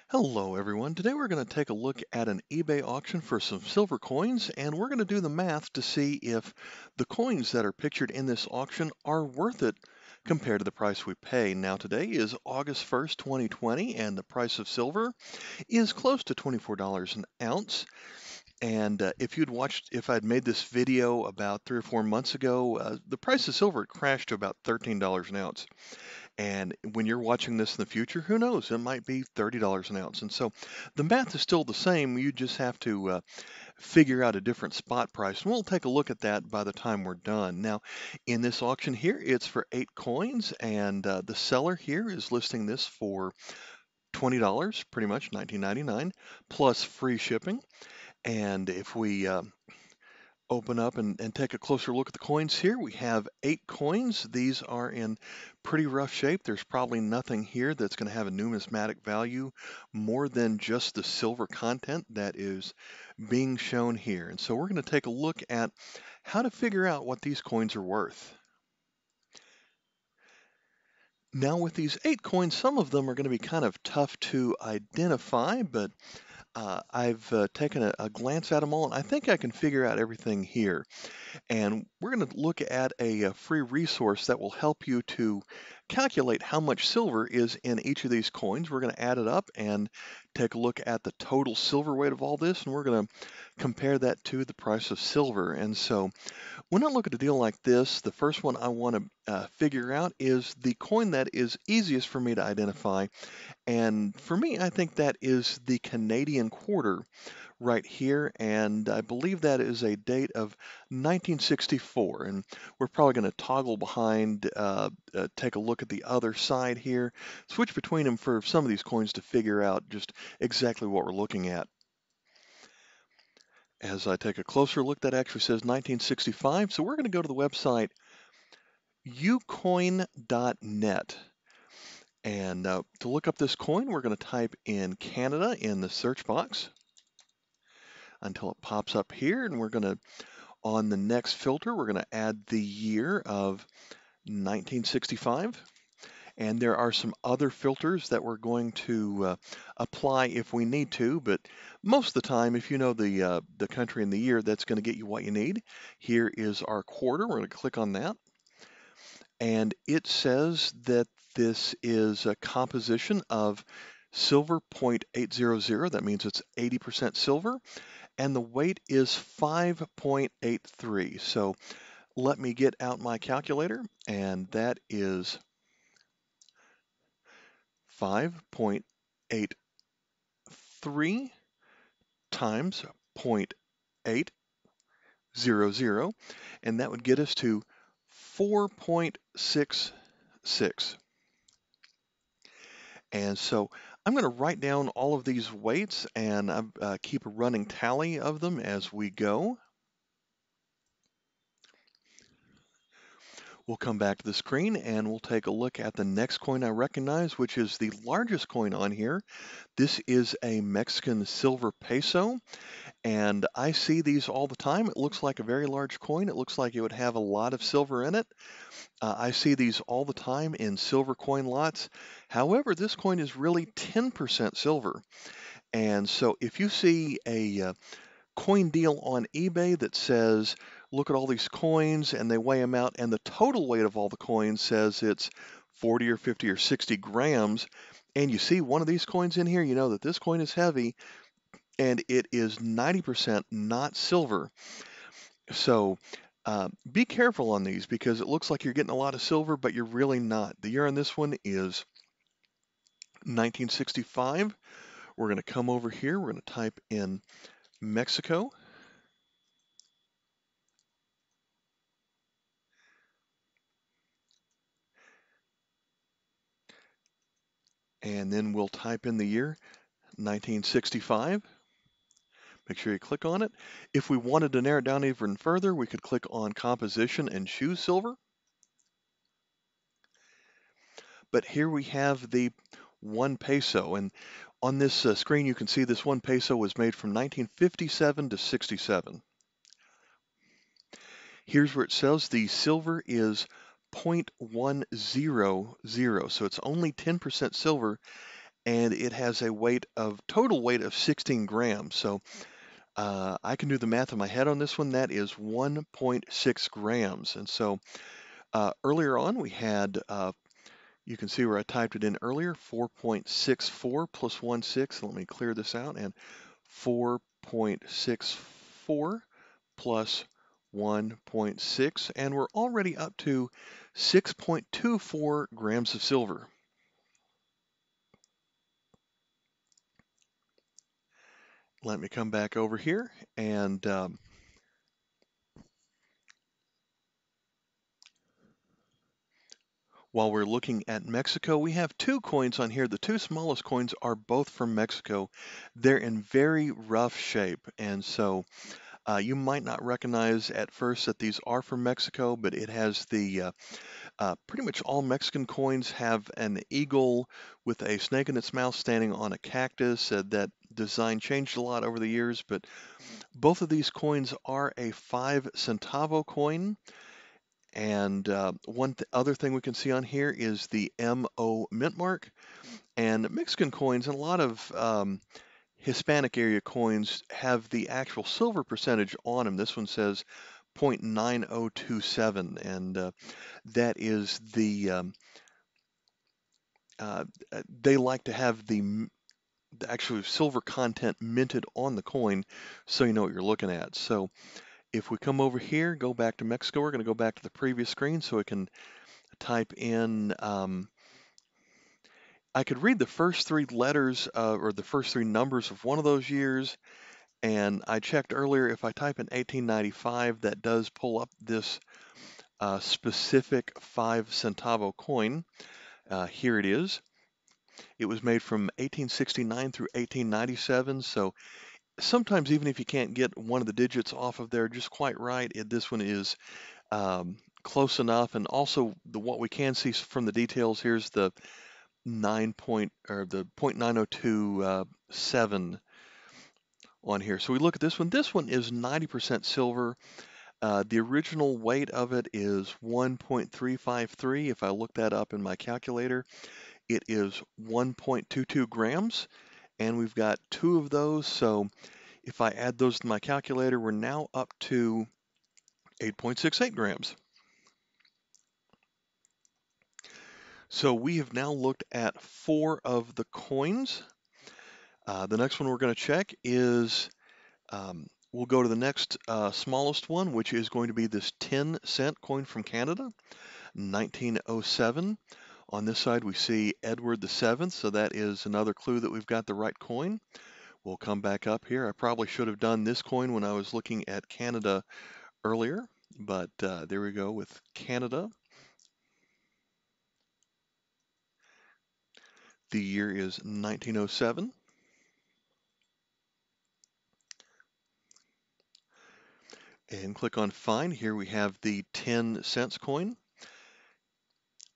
Hello everyone. Today we're going to take a look at an eBay auction for some silver coins, and we're going to do the math to see if the coins that are pictured in this auction are worth it compared to the price we pay. Now today is August 1st, 2020, and the price of silver is close to $24 an ounce. And if I'd made this video about 3 or 4 months ago, the price of silver had crashed to about $13 an ounce. And when you're watching this in the future, who knows? It might be $30 an ounce. And so the math is still the same. You just have to figure out a different spot price. And we'll take a look at that by the time we're done. Now, in this auction here, it's for 8 coins. And the seller here is listing this for $20, pretty much $19.99, plus free shipping. And if we open up and take a closer look at the coins here. We have 8 coins. These are in pretty rough shape. There's probably nothing here that's going to have a numismatic value more than just the silver content that is being shown here. And so we're going to take a look at how to figure out what these coins are worth. Now with these 8 coins, some of them are going to be kind of tough to identify, but I've taken a glance at them all, and I think I can figure out everything here. And we're going to look at a free resource that will help you to calculate how much silver is in each of these coins. We're going to add it up and take a look at the total silver weight of all this, and we're going to compare that to the price of silver. And so when I look at a deal like this, the first one I want to figure out is the coin that is easiest for me to identify. And for me, I think that is the Canadian quarter right here, and I believe that is a date of 1964. And we're probably going to toggle behind, take a look at the other side here, switch between them for some of these coins to figure out just exactly what we're looking at. As I take a closer look, that actually says 1965, so we're going to go to the website ucoin.net. And to look up this coin, we're going to type in Canada in the search box until it pops up here, and we're going to, on the next filter, we're going to add the year of 1965. And there are some other filters that we're going to apply if we need to, but most of the time, if you know the country and the year, that's going to get you what you need. Here is our quarter. We're going to click on that. And it says that this is a composition of silver 0.800. That means it's 80% silver. And the weight is 5.83. So let me get out my calculator, and that is 5.83 times 0.800, and that would get us to 4.66. And so I'm going to write down all of these weights, and keep a running tally of them as we go. We'll come back to the screen and we'll take a look at the next coin I recognize, which is the largest coin on here. This is a Mexican silver peso, and I see these all the time. It looks like a very large coin. It looks like it would have a lot of silver in it. I see these all the time in silver coin lots. However, this coin is really 10% silver. And so if you see a coin deal on eBay that says, look at all these coins, and they weigh them out, and the total weight of all the coins says it's 40 or 50 or 60 grams, and you see one of these coins in here, you know that this coin is heavy, and it is 90% not silver. So be careful on these, because it looks like you're getting a lot of silver, but you're really not. The year on this one is 1965. We're going to come over here. We're going to type in Mexico. And then we'll type in the year 1965. Make sure you click on it. If we wanted to narrow it down even further, we could click on composition and choose silver. But here we have the 1 peso, and on this screen you can see this 1 peso was made from 1957 to 67. Here's where it says the silver is 0.100, so it's only 10% silver, and it has a total weight of 16 grams. So I can do the math in my head on this one. That is 1.6 grams. And so earlier on we had, you can see where I typed it in earlier, 4.64 plus 1.6. Let me clear this out. And 4.64 plus 1.6, and we're already up to 6.24 grams of silver. Let me come back over here, and while we're looking at Mexico, we have two coins on here. The two smallest coins are both from Mexico. They're in very rough shape, and so you might not recognize at first that these are from Mexico, but it has the pretty much all Mexican coins have an eagle with a snake in its mouth standing on a cactus. That design changed a lot over the years, but both of these coins are a 5 centavo coin. And other thing we can see on here is the MO mint mark. And Mexican coins and a lot of Hispanic area coins have the actual silver percentage on them. This one says 0.9027, and that is they like to have the actual silver content minted on the coin so you know what you're looking at. So if we come over here, go back to Mexico, we're going to go back to the previous screen so we can type in, I could read the first three letters or the first three numbers of one of those years. And I checked earlier, if I type in 1895, that does pull up this specific 5 centavo coin. Here it is. It was made from 1869 through 1897. So sometimes even if you can't get one of the digits off of there just quite right, this one is close enough. And also what we can see from the details, here's the 0.9027 on here. So we look at this one. This one is 90% silver. The original weight of it is 1.353. If I look that up in my calculator, it is 1.22 grams. And we've got two of those. So if I add those to my calculator, we're now up to 8.68 grams. So we have now looked at 4 of the coins. The next one we're going to check is, we'll go to the next smallest one, which is going to be this 10-cent coin from Canada, 1907. On this side, we see Edward VII, so that is another clue that we've got the right coin. We'll come back up here. I probably should have done this coin when I was looking at Canada earlier, but there we go with Canada. The year is 1907. And click on Find. Here we have the 10 cents coin,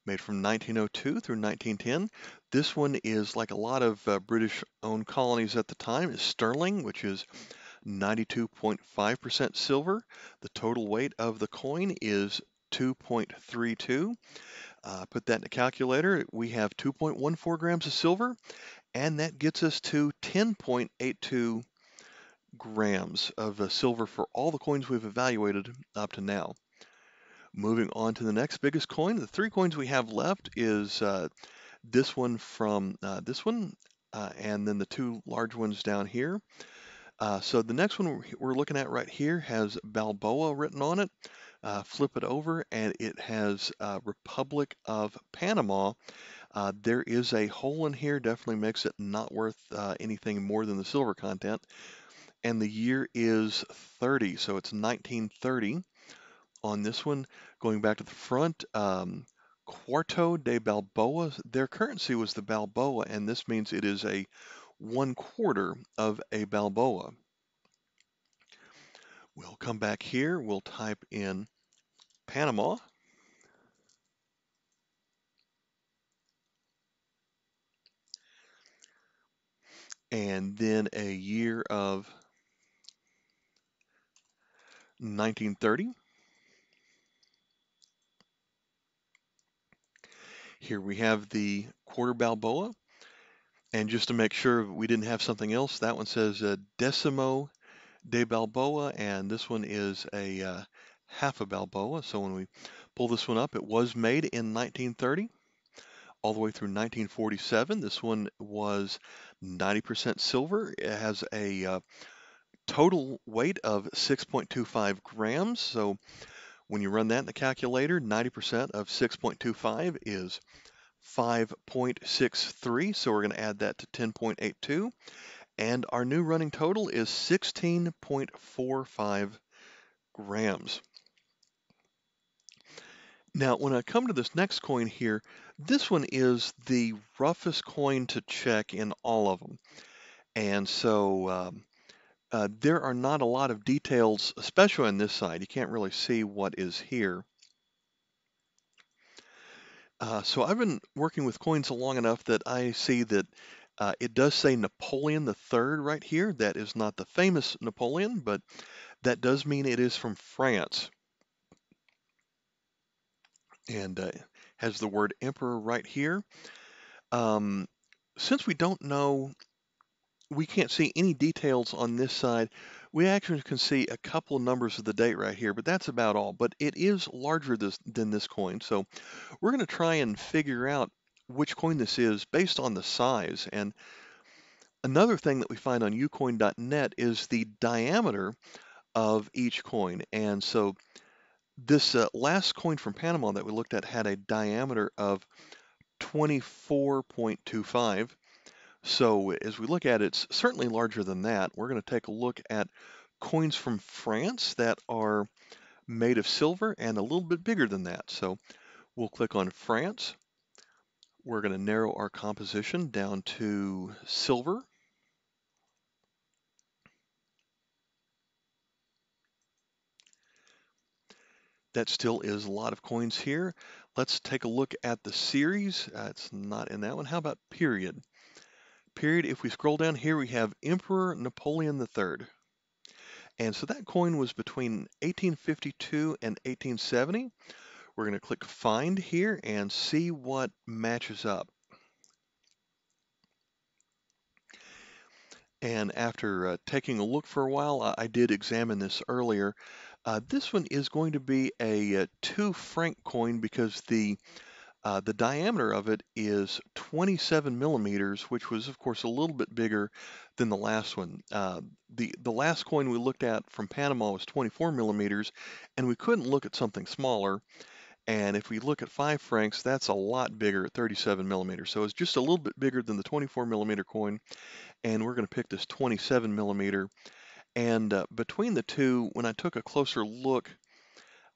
made from 1902 through 1910. This one is, like a lot of British-owned colonies at the time, is sterling, which is 92.5% silver. The total weight of the coin is 2.32. Put that in the calculator. We have 2.14 grams of silver, and that gets us to 10.82 grams of silver for all the coins we've evaluated up to now. Moving on to the next biggest coin, the 3 coins we have left is this one from this one, and then the 2 large ones down here. So the next one we're looking at right here has Balboa written on it. Flip it over, and it has Republic of Panama. There is a hole in here, definitely makes it not worth anything more than the silver content. And the year is 30, so it's 1930 on this one. Going back to the front, Cuarto de Balboa, their currency was the Balboa, and this means it is a 1/4 of a Balboa. We'll come back here, we'll type in Panama. And then a year of 1930. Here we have the quarter Balboa. And just to make sure we didn't have something else, that one says Decimo de Balboa, and this one is a half a Balboa. So when we pull this one up, it was made in 1930 all the way through 1947. This one was 90% silver. It has a total weight of 6.25 grams. So when you run that in the calculator, 90% of 6.25 is 5.63. So we're going to add that to 10.82. And our new running total is 16.45 grams. Now, when I come to this next coin here, this one is the roughest coin to check in all of them. And so there are not a lot of details, especially on this side. You can't really see what is here. So I've been working with coins long enough that I see that it does say Napoleon III right here. That is not the famous Napoleon, but that does mean it is from France. And has the word emperor right here. Um, since we don't know, we can't see any details on this side. We actually can see a couple of numbers of the date right here, but that's about all. But it is larger than this coin, so we're going to try and figure out which coin this is based on the size. And another thing that we find on ucoin.net is the diameter of each coin. And so this last coin from Panama that we looked at had a diameter of 24.25. So as we look at it, it's certainly larger than that. We're going to take a look at coins from France that are made of silver and a little bit bigger than that. So we'll click on France. We're going to narrow our composition down to silver. That still is a lot of coins here. Let's take a look at the series. It's not in that one. How about period? Period, if we scroll down here, we have Emperor Napoleon III. And so that coin was between 1852 and 1870. We're going to click Find here and see what matches up. And after taking a look for a while, I did examine this earlier. This one is going to be a 2 franc coin because the diameter of it is 27 millimeters, which was, of course, a little bit bigger than the last one. The last coin we looked at from Panama was 24 millimeters, and we couldn't look at something smaller. And if we look at 5 francs, that's a lot bigger at 37 millimeters. So it's just a little bit bigger than the 24 millimeter coin, and we're going to pick this 27 millimeter. And between the two, when I took a closer look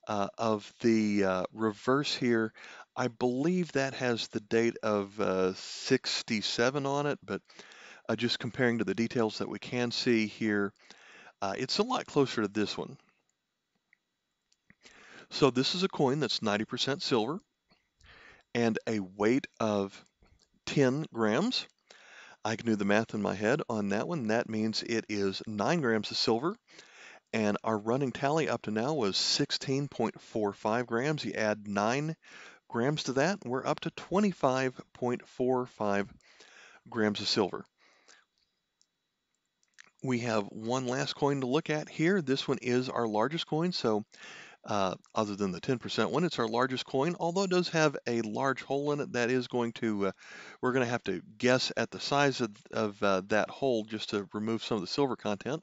of the reverse here, I believe that has the date of 67 on it, but just comparing to the details that we can see here, it's a lot closer to this one. So this is a coin that's 90% silver and a weight of 10 grams. I can do the math in my head on that one. That means it is 9 grams of silver. And our running tally up to now was 16.45 grams. You add 9 grams to that, we're up to 25.45 grams of silver. We have one last coin to look at here. This one is our largest coin, so other than the 10% one, it's our largest coin, although it does have a large hole in it. That is going to, we're going to have to guess at the size of that hole just to remove some of the silver content.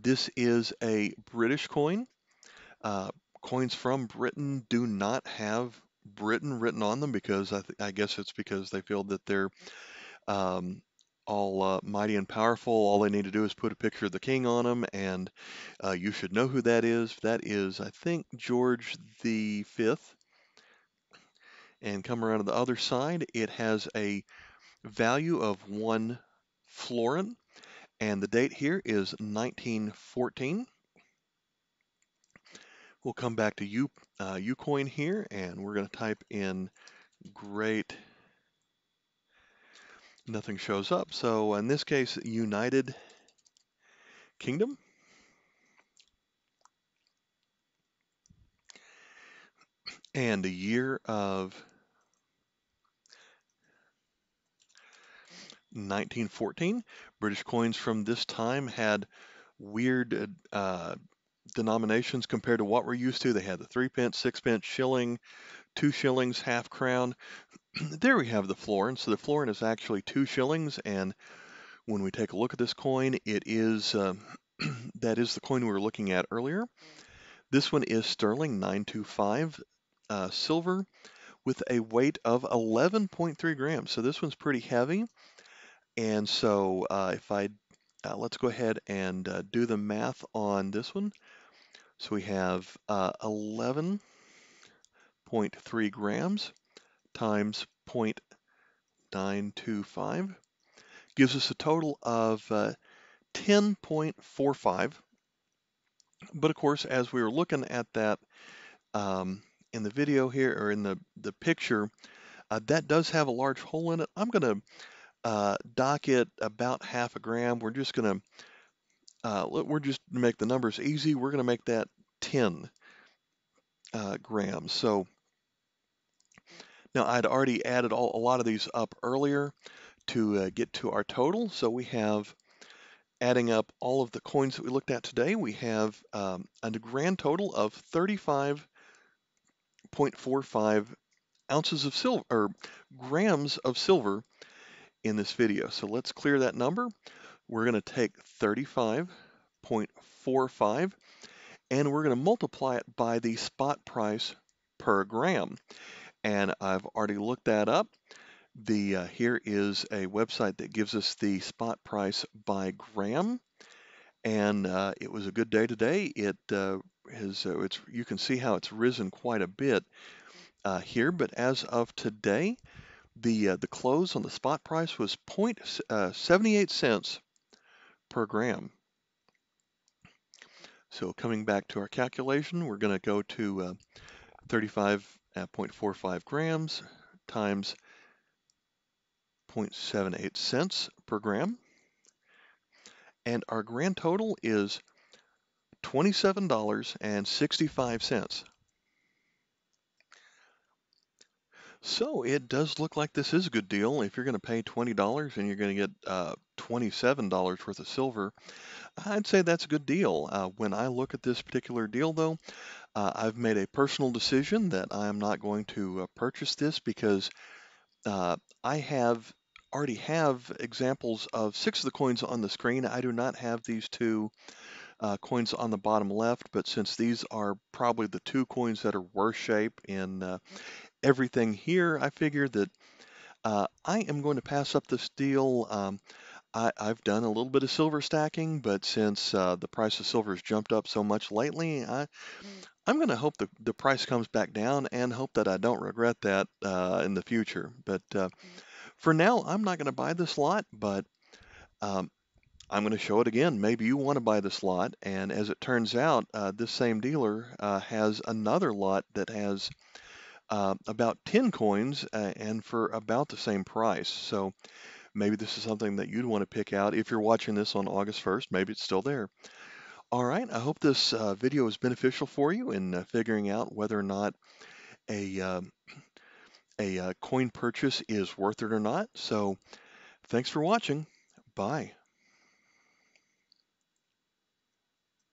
This is a British coin. Coins from Britain do not have Britain written on them because I guess it's because they feel that they're um, all mighty and powerful. All they need to do is put a picture of the king on them, and you should know who that is. That is, I think, George the Fifth. And come around to the other side, it has a value of 1 florin, and the date here is 1914. We'll come back to Ucoin here, and we're going to type in Great. Nothing shows up. So in this case, United Kingdom. And the year of 1914. British coins from this time had weird denominations compared to what we're used to. They had the 3 pence, 6 pence, shilling, 2 shillings, half crown. There we have the florin. So the florin is actually 2 shillings, and when we take a look at this coin, it is that is the coin we were looking at earlier. This one is sterling 925 silver with a weight of 11.3 grams. So this one's pretty heavy. And so if I let's go ahead and do the math on this one. So we have 11.3 grams times 0.925 gives us a total of 10.45. But of course, as we were looking at that in the video here, or in the picture, that does have a large hole in it. I'm going to dock it about half a gram. We're just going to make the numbers easy. We're going to make that 10 grams. So now I'd already added a lot of these up earlier to get to our total. So we have, adding up all of the coins that we looked at today, we have a grand total of 35.45 ounces of silver, or grams of silver in this video. So let's clear that number. We're going to take 35.45 and we're going to multiply it by the spot price per gram. And I've already looked that up. Here is a website that gives us the spot price by gram, and it was a good day today. It you can see how it's risen quite a bit here, but as of today, the close on the spot price was 0.78 cents per gram. So coming back to our calculation, we're going to go to 35.45 grams times 0.78 cents per gram. And our grand total is $27.65. So it does look like this is a good deal. If you're going to pay $20 and you're going to get $27 worth of silver, I'd say that's a good deal. When I look at this particular deal, though, I've made a personal decision that I am not going to purchase this because I already have examples of 6 of the coins on the screen. I do not have these 2 coins on the bottom left, but since these are probably the 2 coins that are worse shape in everything here, I figured that I am going to pass up this deal. I've done a little bit of silver stacking, but since the price of silver has jumped up so much lately, I'm going to hope the price comes back down and hope that I don't regret that in the future. But for now, I'm not going to buy this lot, but um, I'm going to show it again. Maybe you want to buy this lot, and as it turns out, this same dealer has another lot that has about 10 coins and for about the same price. So maybe this is something that you'd want to pick out. If you're watching this on August 1st, maybe it's still there. All right, I hope this video is beneficial for you in figuring out whether or not a, coin purchase is worth it or not. So thanks for watching. Bye.